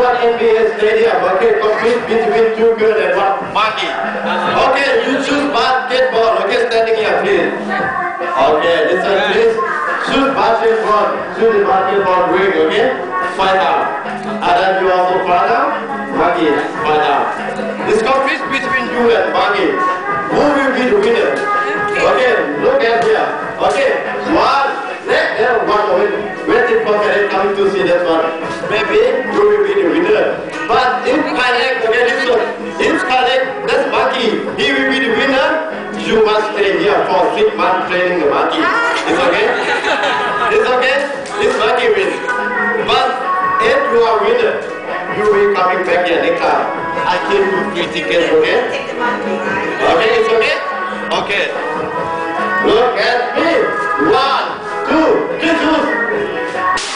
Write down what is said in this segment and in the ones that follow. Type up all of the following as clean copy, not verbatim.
one NBA stadium. Okay, compete between two girls and one monkey. Okay, you choose basketball. Okay, standing here, please. Okay, listen, please. Shoot basketball. Shoot the basketball ring. Okay, fall down. And then you also fall down. Monkey, fall down. This compete between you and monkey. Who will be the winner? Okay, look at here. Okay, one. There, one moment. Waiting for Karen coming to see that one. Maybe you will be the winner. But if correct, okay, listen. If correct, that's monkey. He will be the winner. You must stay here for 6 months training the monkey. It's okay? It's okay? This monkey wins. But if you are winner, you will be coming back here next time. I give you free tickets, okay? Okay, it's okay? Okay. Look at me. 1, 2, 3, choose.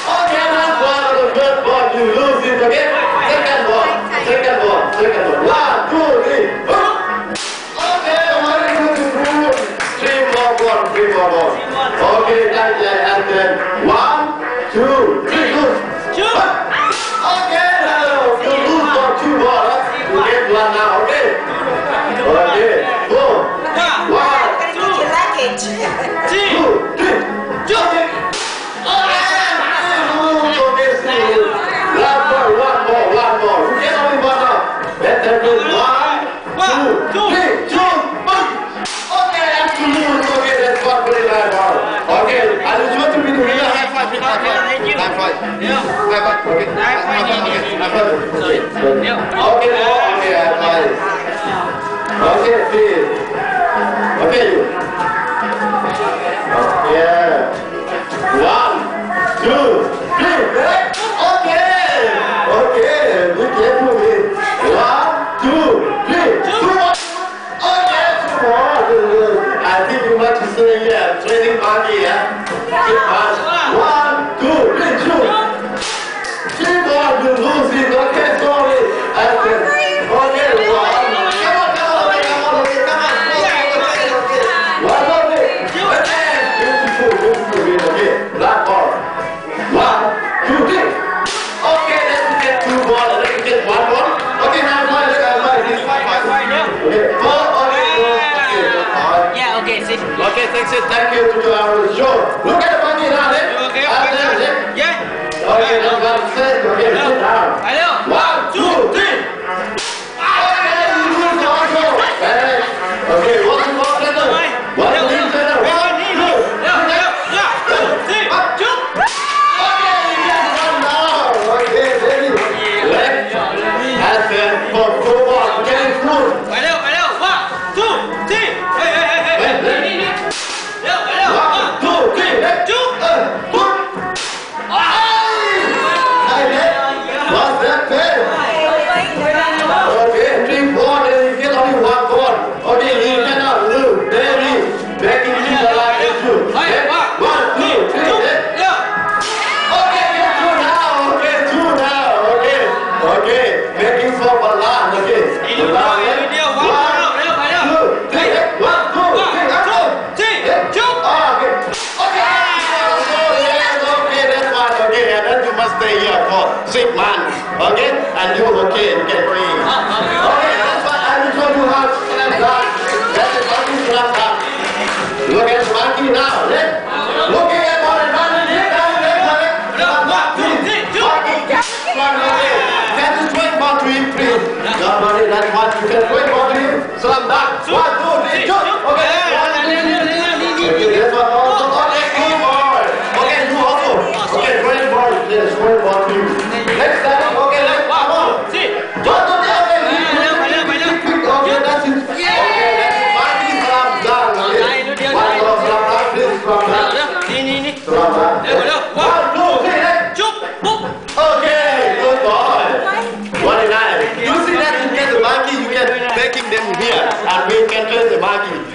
Okay, that's one of the first ball. You lose it, okay? Second ball. 1, 2, 3. Okay, 3 more balls. Okay, that's it. And then 1, 2, 3, choose. Okay, now you lose for 2 balls. You get one now, okay? Okay, 4, 1, 2, 3. Training party, yeah? 1, 2, 3, choose. 3 balls, you lose it, okay, sorry. Okay, 1. Come on, beautiful, okay. Last ball. 1, 2, 3. Okay, let's get 2 balls, let's get 1 ball. Okay, now this 5. Okay, 4. Okay, thank you to our show. Look at the monkey now, okay? Yeah. Okay, now that's it. Okay, sit down. 1, 2, 3. Okay, you lose also. Okay, what's the ball center? What's the team center? 1, 2, 3. Okay, you get 1 now. Okay, ready? Left. And then for 4 balls, get it through. 1, 2, 3. Stay here for 6 months, okay? And you okay, you get free. Okay, that's what I will show you how to slam dunk. That's the monkey slam dunk. Look at the monkey now. Looking at what I'm doing. 1, 2, 3, monkey catch. Can you swing ball to him, please? Not money, that's what you can swing ball to him. Slam dunk. 1, 2, 3, shoot. Okay, that's what also. Okay, good ball. Okay, you also. Okay, great ball. Swing ball to you. Next time, okay, let's come on. See. Okay, that's it. Okay, that's it. Monkey slam dunk. Okay. One more slam dunk, please. Slam dunk. 1, 2, 3, let's jump. Okay, good boy. 29. You see that you get the monkey, you can taking them here, and we can train the monkey.